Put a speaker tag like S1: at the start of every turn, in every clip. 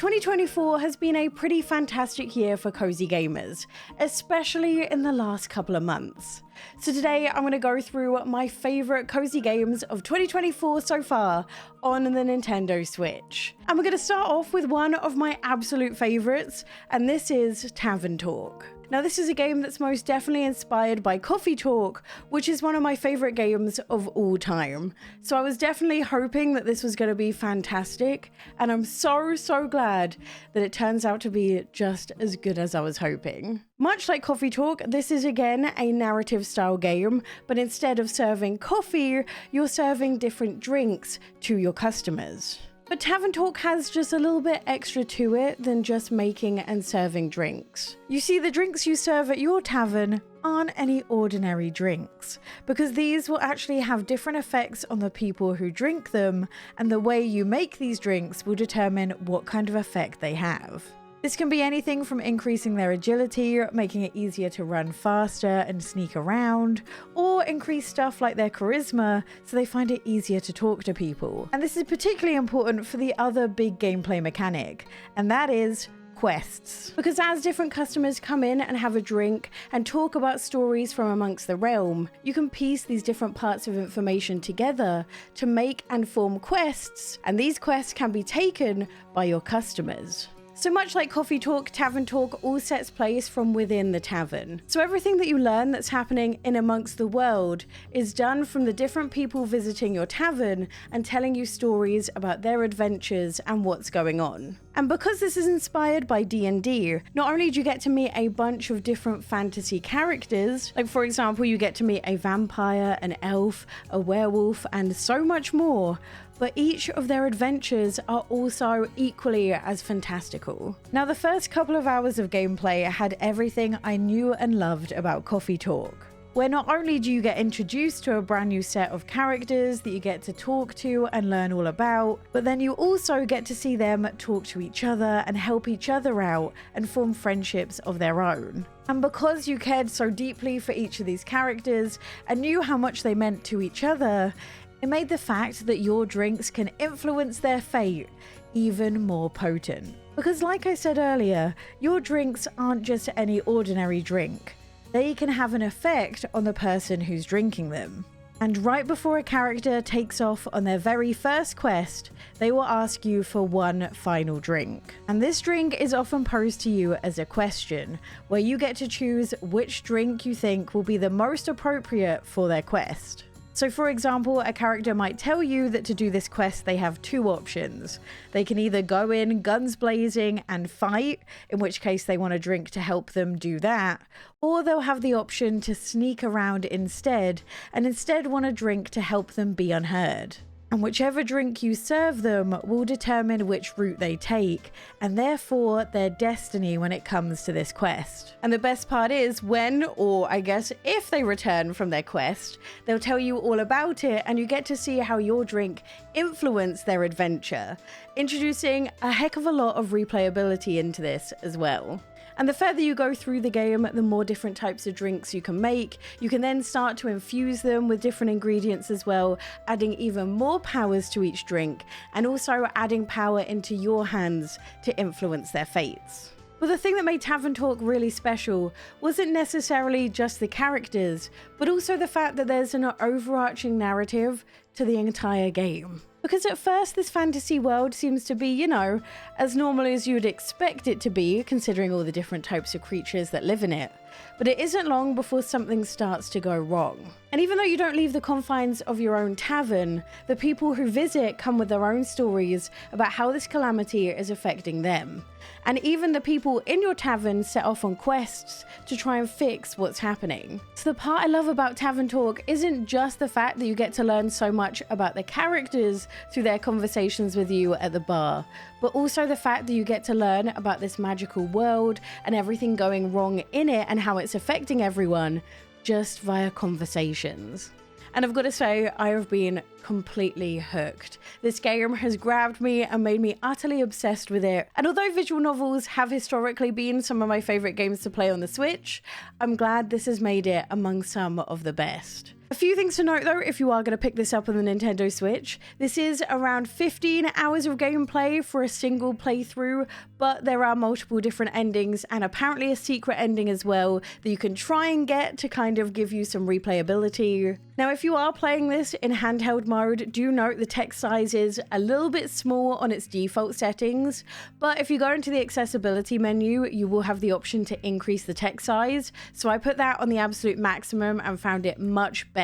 S1: 2024 has been a pretty fantastic year for cozy gamers, especially in the last couple of months. So today I'm going to go through my favourite cozy games of 2024 so far on the Nintendo Switch. And we're going to start off with one of my absolute favourites, and this is Tavern Talk. Now this is a game that's most definitely inspired by Coffee Talk, which is one of my favourite games of all time. So I was definitely hoping that this was going to be fantastic, and I'm so glad that it turns out to be just as good as I was hoping. Much like Coffee Talk, this is again a narrative style game, but instead of serving coffee, you're serving different drinks to your customers. But Tavern Talk has just a little bit extra to it than just making and serving drinks. You see, the drinks you serve at your tavern aren't any ordinary drinks, because these will actually have different effects on the people who drink them, and the way you make these drinks will determine what kind of effect they have. This can be anything from increasing their agility, making it easier to run faster and sneak around, or increase stuff like their charisma so they find it easier to talk to people. And this is particularly important for the other big gameplay mechanic, and that is quests. Because as different customers come in and have a drink and talk about stories from amongst the realm, you can piece these different parts of information together to make and form quests, and these quests can be taken by your customers. So much like Coffee Talk, Tavern Talk all sets place from within the tavern. So everything that you learn that's happening in amongst the world is done from the different people visiting your tavern and telling you stories about their adventures and what's going on. And because this is inspired by D&D, not only do you get to meet a bunch of different fantasy characters, like for example you get to meet a vampire, an elf, a werewolf, and so much more, but each of their adventures are also equally as fantastical. Now the first couple of hours of gameplay had everything I knew and loved about Coffee Talk, where not only do you get introduced to a brand new set of characters that you get to talk to and learn all about, but then you also get to see them talk to each other and help each other out and form friendships of their own. And because you cared so deeply for each of these characters and knew how much they meant to each other, it made the fact that your drinks can influence their fate even more potent. Because like I said earlier, your drinks aren't just any ordinary drink. They can have an effect on the person who's drinking them. And right before a character takes off on their very first quest, they will ask you for one final drink. And this drink is often posed to you as a question, where you get to choose which drink you think will be the most appropriate for their quest. So for example, a character might tell you that to do this quest they have two options. They can either go in guns blazing and fight, in which case they want a drink to help them do that, or they'll have the option to sneak around instead, and instead want a drink to help them be unheard. And whichever drink you serve them will determine which route they take, and therefore their destiny when it comes to this quest. And the best part is when, or I guess if they return from their quest, they'll tell you all about it, and you get to see how your drink influenced their adventure, introducing a heck of a lot of replayability into this as well. And the further you go through the game, the more different types of drinks you can make. You can then start to infuse them with different ingredients as well, adding even more powers to each drink, and also adding power into your hands to influence their fates. But the thing that made Tavern Talk really special wasn't necessarily just the characters, but also the fact that there's an overarching narrative to the entire game. Because at first this fantasy world seems to be, you know, as normal as you would expect it to be, considering all the different types of creatures that live in it. But it isn't long before something starts to go wrong. And even though you don't leave the confines of your own tavern, the people who visit come with their own stories about how this calamity is affecting them. And even the people in your tavern set off on quests to try and fix what's happening. So the part I love about Tavern Talk isn't just the fact that you get to learn so much about the characters through their conversations with you at the bar, but also the fact that you get to learn about this magical world and everything going wrong in it and how it's affecting everyone just via conversations. And I've got to say, I have been completely hooked. This game has grabbed me and made me utterly obsessed with it. And although visual novels have historically been some of my favorite games to play on the Switch, I'm glad this has made it among some of the best. A few things to note though, if you are going to pick this up on the Nintendo Switch, this is around 15 hours of gameplay for a single playthrough, but there are multiple different endings and apparently a secret ending as well that you can try and get to kind of give you some replayability. Now, if you are playing this in handheld mode, do note the text size is a little bit small on its default settings, but if you go into the accessibility menu, you will have the option to increase the text size. So I put that on the absolute maximum and found it much better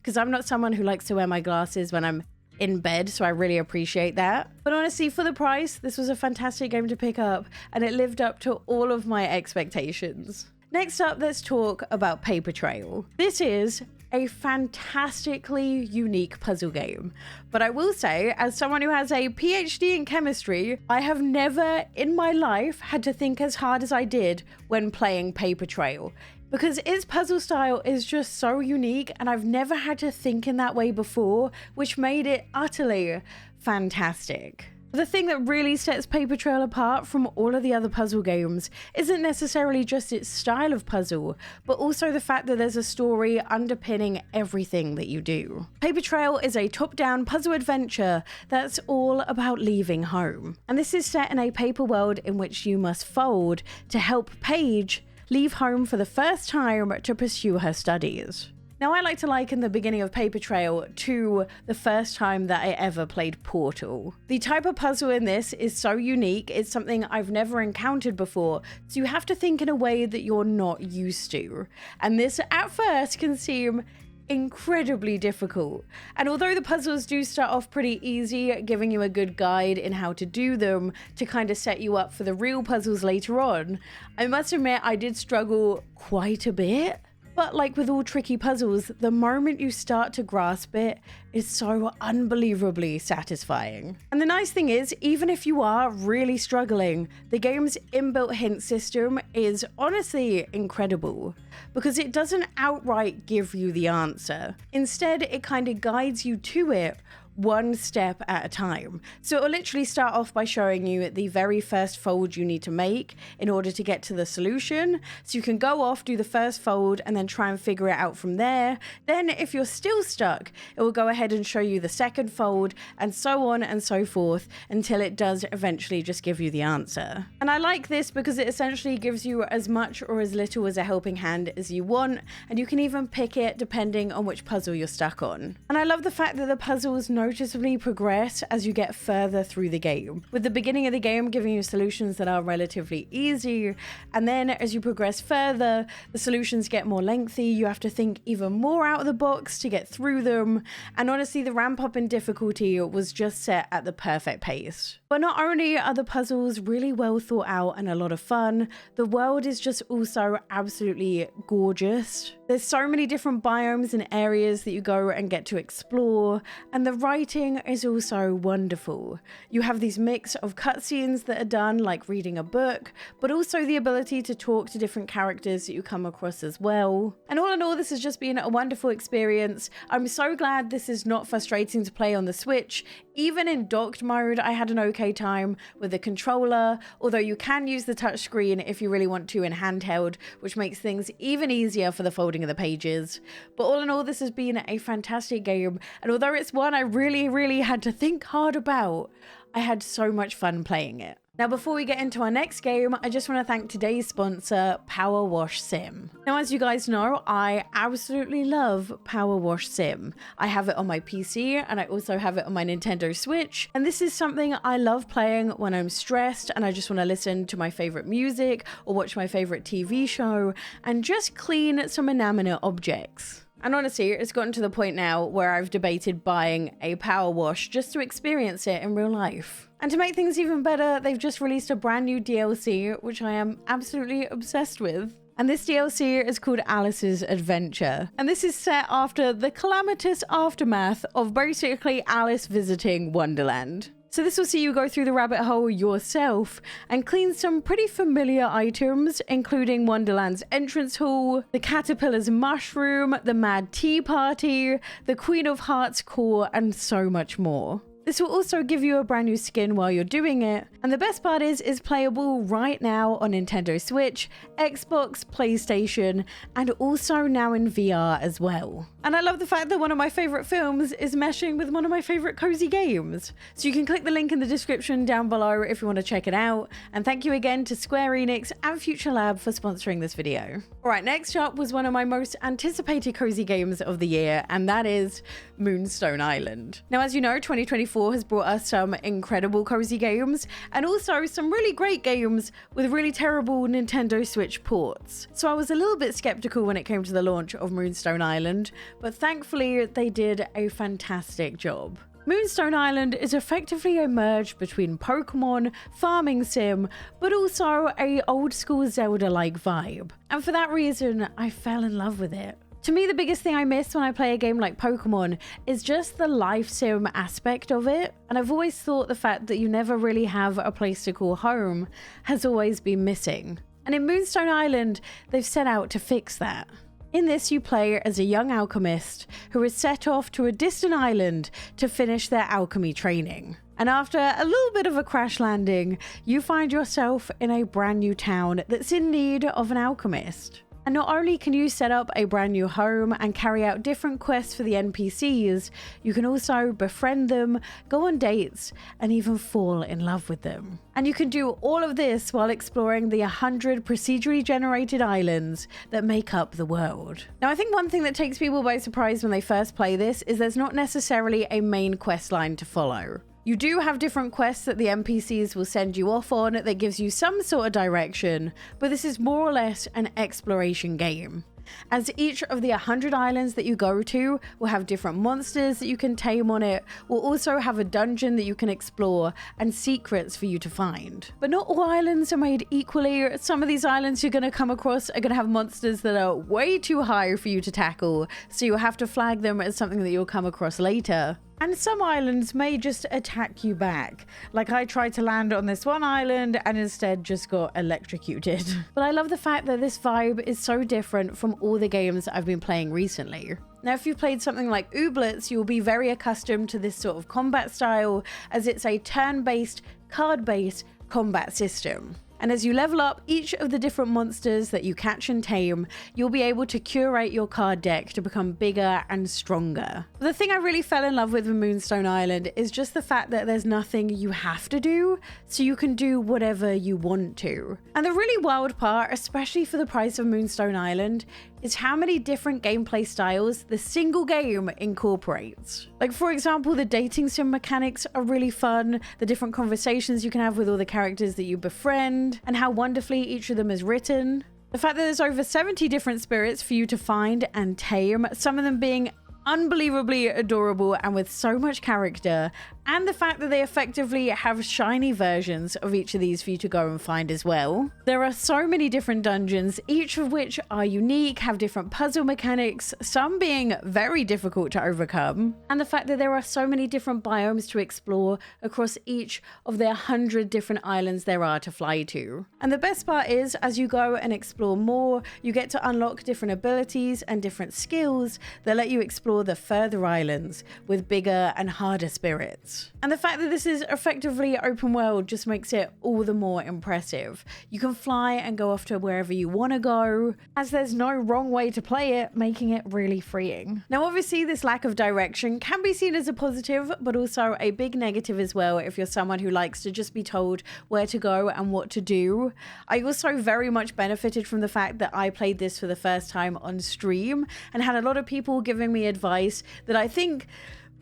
S1: because I'm not someone who likes to wear my glasses when I'm in bed, so I really appreciate that. But honestly, for the price, this was a fantastic game to pick up and it lived up to all of my expectations. Next up, let's talk about Paper Trail. This is a fantastically unique puzzle game. But I will say, as someone who has a PhD in chemistry, I have never in my life had to think as hard as I did when playing Paper Trail, because its puzzle style is just so unique and I've never had to think in that way before, which made it utterly fantastic. The thing that really sets Paper Trail apart from all of the other puzzle games isn't necessarily just its style of puzzle, but also the fact that there's a story underpinning everything that you do. Paper Trail is a top-down puzzle adventure that's all about leaving home. And this is set in a paper world in which you must fold to help Paige leave home for the first time to pursue her studies. Now, I like to liken the beginning of Paper Trail to the first time that I ever played Portal. The type of puzzle in this is so unique, it's something I've never encountered before, so you have to think in a way that you're not used to. And this at first can seem incredibly difficult. And although the puzzles do start off pretty easy, giving you a good guide in how to do them to kind of set you up for the real puzzles later on, I must admit I did struggle quite a bit. But like with all tricky puzzles, the moment you start to grasp it is so unbelievably satisfying. And the nice thing is, even if you are really struggling, the game's inbuilt hint system is honestly incredible because it doesn't outright give you the answer. Instead, it kind of guides you to it one step at a time. So it'll literally start off by showing you the very first fold you need to make in order to get to the solution. So you can go off, do the first fold, and then try and figure it out from there. Then if you're still stuck, it will go ahead and show you the second fold, and so on and so forth until it does eventually just give you the answer. And I like this because it essentially gives you as much or as little as a helping hand as you want, and you can even pick it depending on which puzzle you're stuck on. And I love the fact that the puzzles noticeably progress as you get further through the game, with the beginning of the game giving you solutions that are relatively easy, and then as you progress further, the solutions get more lengthy, you have to think even more out of the box to get through them, and honestly the ramp up in difficulty was just set at the perfect pace. But not only are the puzzles really well thought out and a lot of fun, the world is just also absolutely gorgeous. There's so many different biomes and areas that you go and get to explore, and the writing is also wonderful. You have these mix of cutscenes that are done like reading a book, but also the ability to talk to different characters that you come across as well. And all in all, this has just been a wonderful experience. I'm so glad this is not frustrating to play on the Switch. Even in docked mode, I had an okay time with the controller, although you can use the touchscreen if you really want to in handheld, which makes things even easier for the folding of the pages. But all in all, this has been a fantastic game, and although it's one I really had to think hard about, I had so much fun playing it. Now, before we get into our next game, I just want to thank today's sponsor, Power Wash Sim. Now, as you guys know, I absolutely love Power Wash Sim. I have it on my PC and I also have it on my Nintendo Switch. And this is something I love playing when I'm stressed and I just want to listen to my favorite music or watch my favorite TV show and just clean some inanimate objects. And honestly, it's gotten to the point now where I've debated buying a power wash just to experience it in real life. And to make things even better, they've just released a brand new DLC, which I am absolutely obsessed with. And this DLC is called Alice's Adventure. And this is set after the calamitous aftermath of basically Alice visiting Wonderland. So this will see you go through the rabbit hole yourself and clean some pretty familiar items, including Wonderland's entrance hall, the caterpillar's mushroom, the mad tea party, the Queen of Hearts core, and so much more. This will also give you a brand new skin while you're doing it, and the best part is it's playable right now on Nintendo Switch, Xbox, PlayStation, and also now in VR as well. And I love the fact that one of my favorite films is meshing with one of my favorite cozy games. So you can click the link in the description down below if you want to check it out. And thank you again to Square Enix and Future Lab for sponsoring this video. Alright, next up was one of my most anticipated cozy games of the year, and that is Moonstone Island. Now, as you know, 2024 has brought us some incredible cozy games and also some really great games with really terrible Nintendo Switch ports. So I was a little bit skeptical when it came to the launch of Moonstone Island, but thankfully they did a fantastic job. Moonstone Island is effectively a merge between Pokemon, farming sim, but also a old school Zelda-like vibe. And for that reason, I fell in love with it. To me, the biggest thing I miss when I play a game like Pokemon is just the life sim aspect of it. And I've always thought the fact that you never really have a place to call home has always been missing. And in Moonstone Island, they've set out to fix that. In this, you play as a young alchemist who is set off to a distant island to finish their alchemy training. And after a little bit of a crash landing, you find yourself in a brand new town that's in need of an alchemist. And not only can you set up a brand new home and carry out different quests for the NPCs, you can also befriend them, go on dates, and even fall in love with them. And you can do all of this while exploring the 100 procedurally generated islands that make up the world. Now, I think one thing that takes people by surprise when they first play this is there's not necessarily a main quest line to follow. You do have different quests that the NPCs will send you off on that gives you some sort of direction, but this is more or less an exploration game. As each of the 100 islands that you go to will have different monsters that you can tame on it, will also have a dungeon that you can explore and secrets for you to find. But not all islands are made equally. Some of these islands you're going to come across are going to have monsters that are way too high for you to tackle, so you'll have to flag them as something that you'll come across later. And some islands may just attack you back. Like I tried to land on this one island and instead just got electrocuted. But I love the fact that this vibe is so different from all the games I've been playing recently. Now, if you've played something like Ooblets, you'll be very accustomed to this sort of combat style, as it's a turn-based, card-based combat system. And as you level up each of the different monsters that you catch and tame, you'll be able to curate your card deck to become bigger and stronger. But the thing I really fell in love with Moonstone Island is just the fact that there's nothing you have to do, so you can do whatever you want to. And the really wild part, especially for the price of Moonstone Island, is how many different gameplay styles the single game incorporates. Like, for example, the dating sim mechanics are really fun, the different conversations you can have with all the characters that you befriend, and how wonderfully each of them is written. The fact that there's over 70 different spirits for you to find and tame, some of them being unbelievably adorable and with so much character, and the fact that they effectively have shiny versions of each of these for you to go and find as well. There are so many different dungeons, each of which are unique, have different puzzle mechanics, some being very difficult to overcome, and the fact that there are so many different biomes to explore across each of the 100 different islands there are to fly to. And the best part is, as you go and explore more, you get to unlock different abilities and different skills that let you explore the further islands with bigger and harder spirits. And the fact that this is effectively open world just makes it all the more impressive. You can fly and go off to wherever you want to go, as there's no wrong way to play it, making it really freeing. Now, obviously, this lack of direction can be seen as a positive, but also a big negative as well if you're someone who likes to just be told where to go and what to do. I also very much benefited from the fact that I played this for the first time on stream and had a lot of people giving me advice that I think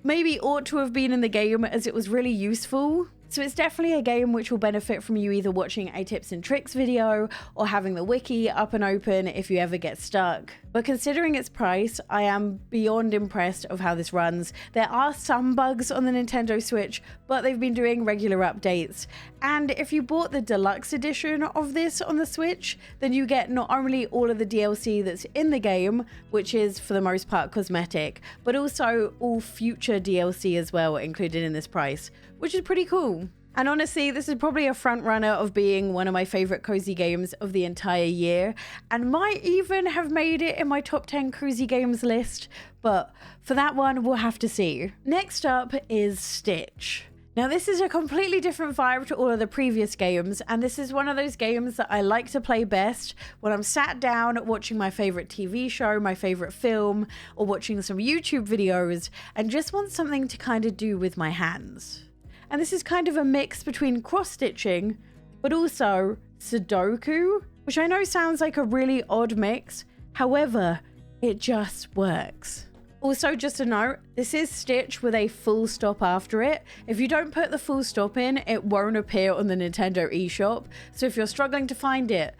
S1: maybe ought to have been in the game, as it was really useful. So it's definitely a game which will benefit from you either watching a tips and tricks video or having the wiki up and open if you ever get stuck. But considering its price, I am beyond impressed of how this runs. There are some bugs on the Nintendo Switch, but they've been doing regular updates. And if you bought the deluxe edition of this on the Switch, then you get not only all of the DLC that's in the game, which is for the most part cosmetic, but also all future DLC as well included in this price, which is pretty cool. And honestly, this is probably a front runner of being one of my favorite cozy games of the entire year, and might even have made it in my top 10 cozy games list, but for that one, we'll have to see. Next up is Stitch. Now, this is a completely different vibe to all of the previous games, and this is one of those games that I like to play best when I'm sat down watching my favorite TV show, my favorite film, or watching some YouTube videos, and just want something to kind of do with my hands. And this is kind of a mix between cross-stitching, but also Sudoku, which I know sounds like a really odd mix. However, it just works. Also, just a note, this is Stitch with a full stop after it. If you don't put the full stop in, it won't appear on the Nintendo eShop. So if you're struggling to find it,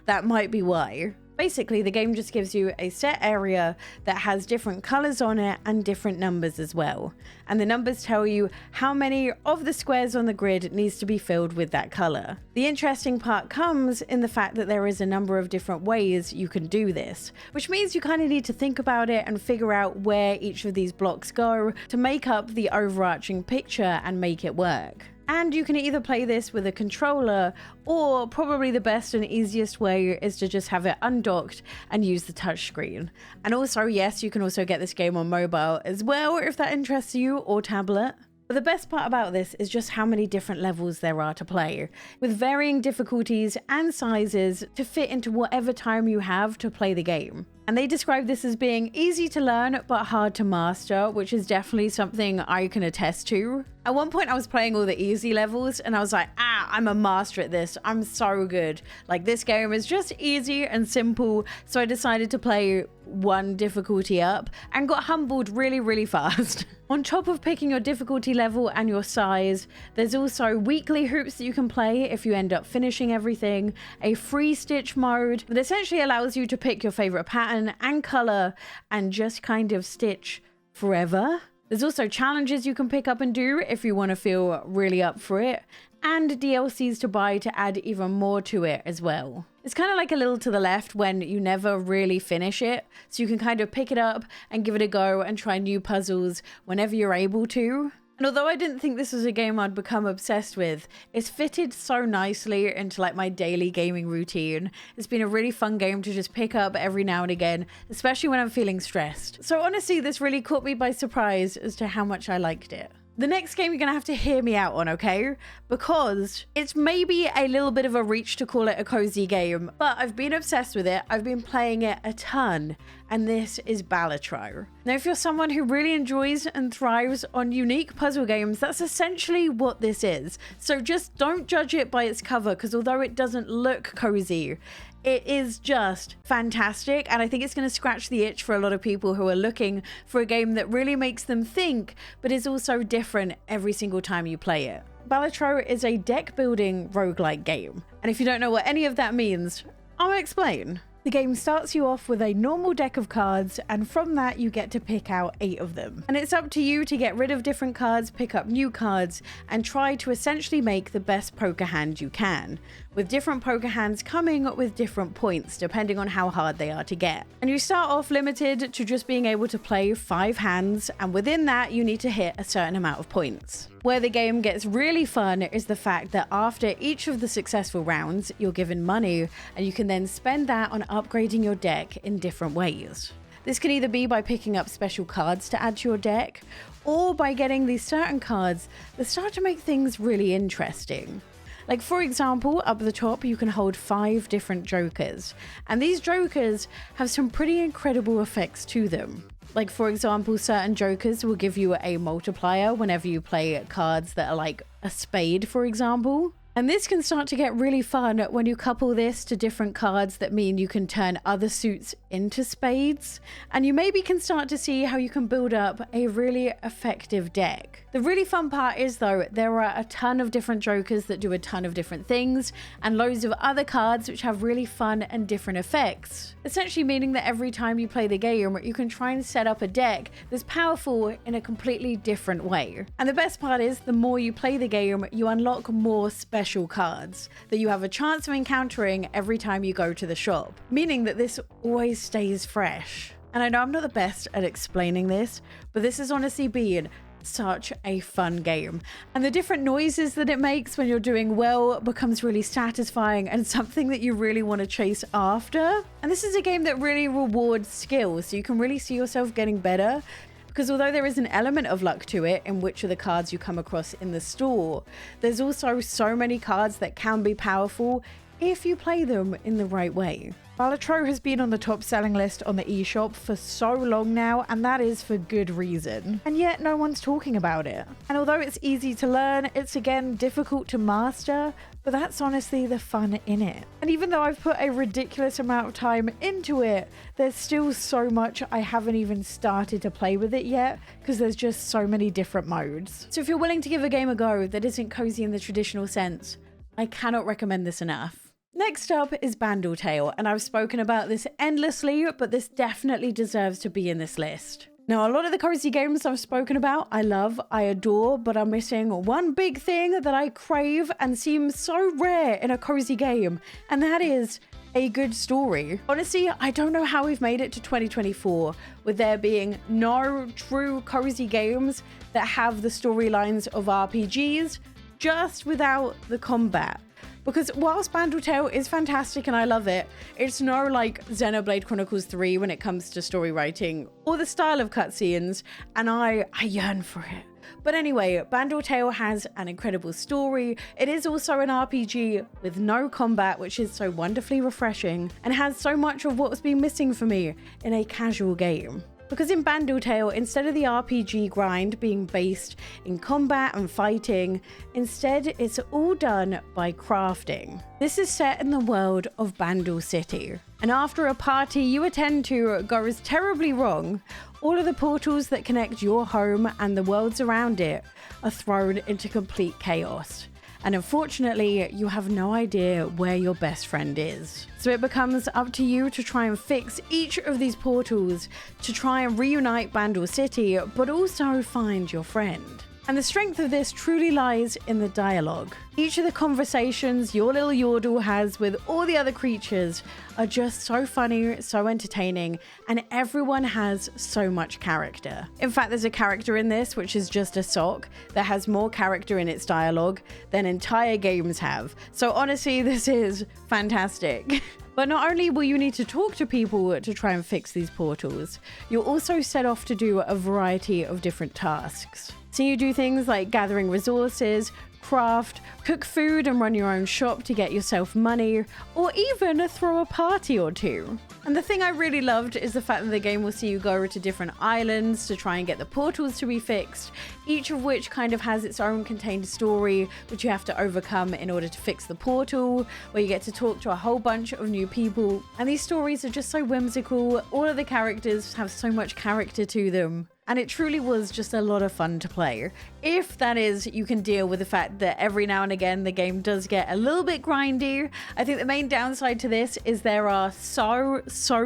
S1: that might be why. Basically, the game just gives you a set area that has different colors on it and different numbers as well. And the numbers tell you how many of the squares on the grid needs to be filled with that color. The interesting part comes in the fact that there is a number of different ways you can do this, which means you kind of need to think about it and figure out where each of these blocks go to make up the overarching picture and make it work. And you can either play this with a controller, or probably the best and easiest way is to just have it undocked and use the touchscreen. And also, yes, you can also get this game on mobile as well if that interests you, or tablet. But the best part about this is just how many different levels there are to play, with varying difficulties and sizes to fit into whatever time you have to play the game. And they describe this as being easy to learn but hard to master, which is definitely something I can attest to. At one point I was playing all the easy levels and I was like, I'm a master at this. I'm so good. Like, this game is just easy and simple. So I decided to play one difficulty up and got humbled really, really fast. On top of picking your difficulty level and your size, there's also weekly hoops that you can play if you end up finishing everything, a free stitch mode that essentially allows you to pick your favorite pattern and color and just kind of stitch forever. There's also challenges you can pick up and do if you want to feel really up for it, and DLCs to buy to add even more to it as well. It's kind of like a little to the left when you never really finish it, so you can kind of pick it up and give it a go and try new puzzles whenever you're able to. And although I didn't think this was a game I'd become obsessed with, it's fitted so nicely into like my daily gaming routine. It's been a really fun game to just pick up every now and again, especially when I'm feeling stressed. So honestly, this really caught me by surprise as to how much I liked it. The next game you're going to have to hear me out on, okay? Because it's maybe a little bit of a reach to call it a cozy game, but I've been obsessed with it. I've been playing it a ton, and this is Balatro. Now, if you're someone who really enjoys and thrives on unique puzzle games, that's essentially what this is. So just don't judge it by its cover, because although it doesn't look cozy, it is just fantastic, and I think it's going to scratch the itch for a lot of people who are looking for a game that really makes them think, but is also different every single time you play it. Balatro is a deck-building roguelike game, and if you don't know what any of that means, I'll explain. The game starts you off with a normal deck of cards, and from that you get to pick out 8 of them. And it's up to you to get rid of different cards, pick up new cards, and try to essentially make the best poker hand you can, with different poker hands coming with different points depending on how hard they are to get. And you start off limited to just being able to play 5 hands, and within that you need to hit a certain amount of points. Where the game gets really fun is the fact that after each of the successful rounds, you're given money, and you can then spend that on upgrading your deck in different ways. This can either be by picking up special cards to add to your deck, or by getting these certain cards that start to make things really interesting. Like, for example, up the top you can hold 5 different jokers, and these jokers have some pretty incredible effects to them. Like, for example, certain jokers will give you a multiplier whenever you play cards that are like a spade, for example. And this can start to get really fun when you couple this to different cards that mean you can turn other suits into spades. And you maybe can start to see how you can build up a really effective deck. The really fun part is, though, there are a ton of different jokers that do a ton of different things, and loads of other cards which have really fun and different effects. Essentially meaning that every time you play the game, you can try and set up a deck that's powerful in a completely different way. And the best part is, the more you play the game, you unlock more special cards that you have a chance of encountering every time you go to the shop, meaning that this always stays fresh. And I know I'm not the best at explaining this, but this has honestly been such a fun game. And the different noises that it makes when you're doing well becomes really satisfying and something that you really want to chase after. And this is a game that really rewards skill, so you can really see yourself getting better. Because although there is an element of luck to it in which of the cards you come across in the store, there's also so many cards that can be powerful if you play them in the right way. Balatro has been on the top selling list on the eShop for so long now, and that is for good reason. And yet no one's talking about it. And although it's easy to learn, it's again difficult to master, but that's honestly the fun in it. And even though I've put a ridiculous amount of time into it, there's still so much I haven't even started to play with it yet, because there's just so many different modes. So if you're willing to give a game a go that isn't cozy in the traditional sense, I cannot recommend this enough. Next up is Bandle Tale, and I've spoken about this endlessly, but this definitely deserves to be in this list. Now, a lot of the cozy games I've spoken about, I love, I adore, but I'm missing one big thing that I crave and seems so rare in a cozy game, and that is a good story. Honestly, I don't know how we've made it to 2024 with there being no true cozy games that have the storylines of RPGs, just without the combat. Because whilst Bandle Tale is fantastic and I love it, it's no like Xenoblade Chronicles 3 when it comes to story writing or the style of cutscenes, and I yearn for it. But anyway, Bandle Tale has an incredible story. It is also an RPG with no combat, which is so wonderfully refreshing and has so much of what's been missing for me in a casual game. Because in Bandle Tale, instead of the RPG grind being based in combat and fighting, instead it's all done by crafting. This is set in the world of Bandle City. And after a party you attend to goes terribly wrong, all of the portals that connect your home and the worlds around it are thrown into complete chaos. And unfortunately, you have no idea where your best friend is. So it becomes up to you to try and fix each of these portals to try and reunite Bandle City, but also find your friend. And the strength of this truly lies in the dialogue. Each of the conversations your little Yordle has with all the other creatures are just so funny, so entertaining, and everyone has so much character. In fact, there's a character in this which is just a sock that has more character in its dialogue than entire games have. So honestly, this is fantastic. But not only will you need to talk to people to try and fix these portals, you'll also set off to do a variety of different tasks. So you do things like gathering resources, craft, cook food and run your own shop to get yourself money, or even throw a party or two. And the thing I really loved is the fact that the game will see you go to different islands to try and get the portals to be fixed, each of which kind of has its own contained story which you have to overcome in order to fix the portal, where you get to talk to a whole bunch of new people. And these stories are just so whimsical, all of the characters have so much character to them. And it truly was just a lot of fun to play. If that is, you can deal with the fact that every now and again the game does get a little bit grindy. I think the main downside to this is there are so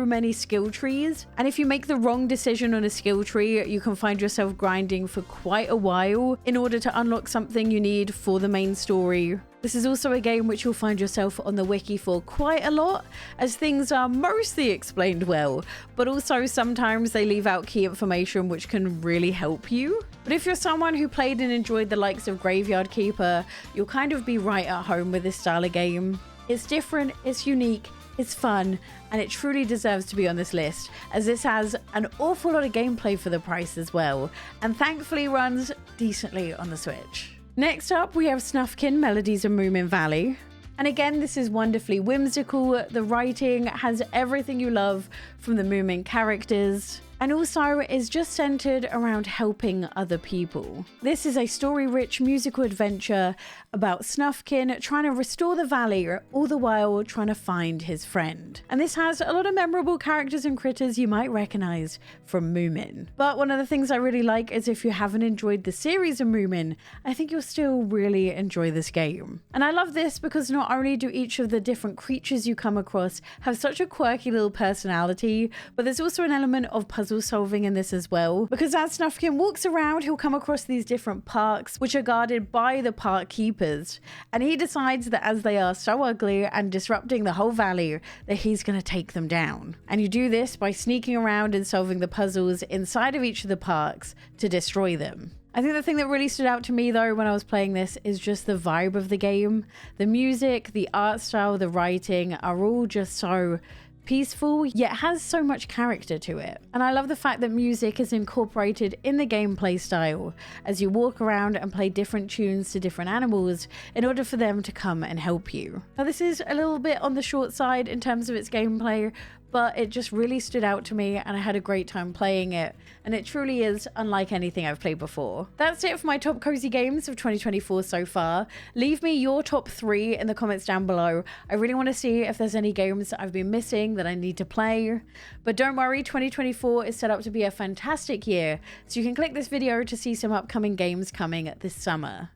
S1: many skill trees. And if you make the wrong decision on a skill tree, you can find yourself grinding for quite a while in order to unlock something you need for the main story. This is also a game which you'll find yourself on the wiki for quite a lot, as things are mostly explained well, but also sometimes they leave out key information which can really help you. But if you're someone who played and enjoyed the likes of Graveyard Keeper, you'll kind of be right at home with this style of game. It's different, it's unique, it's fun, and it truly deserves to be on this list, as this has an awful lot of gameplay for the price as well, and thankfully runs decently on the Switch. Next up, we have Snuffkin, Melodies of Moomin Valley. And again, this is wonderfully whimsical. The writing has everything you love from the Moomin characters, and also is just centered around helping other people. This is a story-rich musical adventure about Snuffkin trying to restore the valley, all the while trying to find his friend. And this has a lot of memorable characters and critters you might recognize from Moomin. But one of the things I really like is if you haven't enjoyed the series of Moomin, I think you'll still really enjoy this game. And I love this because not only do each of the different creatures you come across have such a quirky little personality, but there's also an element of puzzle solving in this as well, because as Snuffkin walks around, he'll come across these different parks which are guarded by the park keepers, and he decides that as they are so ugly and disrupting the whole valley, that he's going to take them down. And you do this by sneaking around and solving the puzzles inside of each of the parks to destroy them. I think the thing that really stood out to me though when I was playing this is just the vibe of the game. The music, the art style, the writing are all just so peaceful, yet has so much character to it. And I love the fact that music is incorporated in the gameplay style as you walk around and play different tunes to different animals in order for them to come and help you. Now this is a little bit on the short side in terms of its gameplay, but it just really stood out to me and I had a great time playing it, and it truly is unlike anything I've played before. That's it for my top cozy games of 2024 so far. Leave me your top 3 in the comments down below. I really want to see if there's any games that I've been missing that I need to play. But don't worry, 2024 is set up to be a fantastic year, so you can click this video to see some upcoming games coming this summer.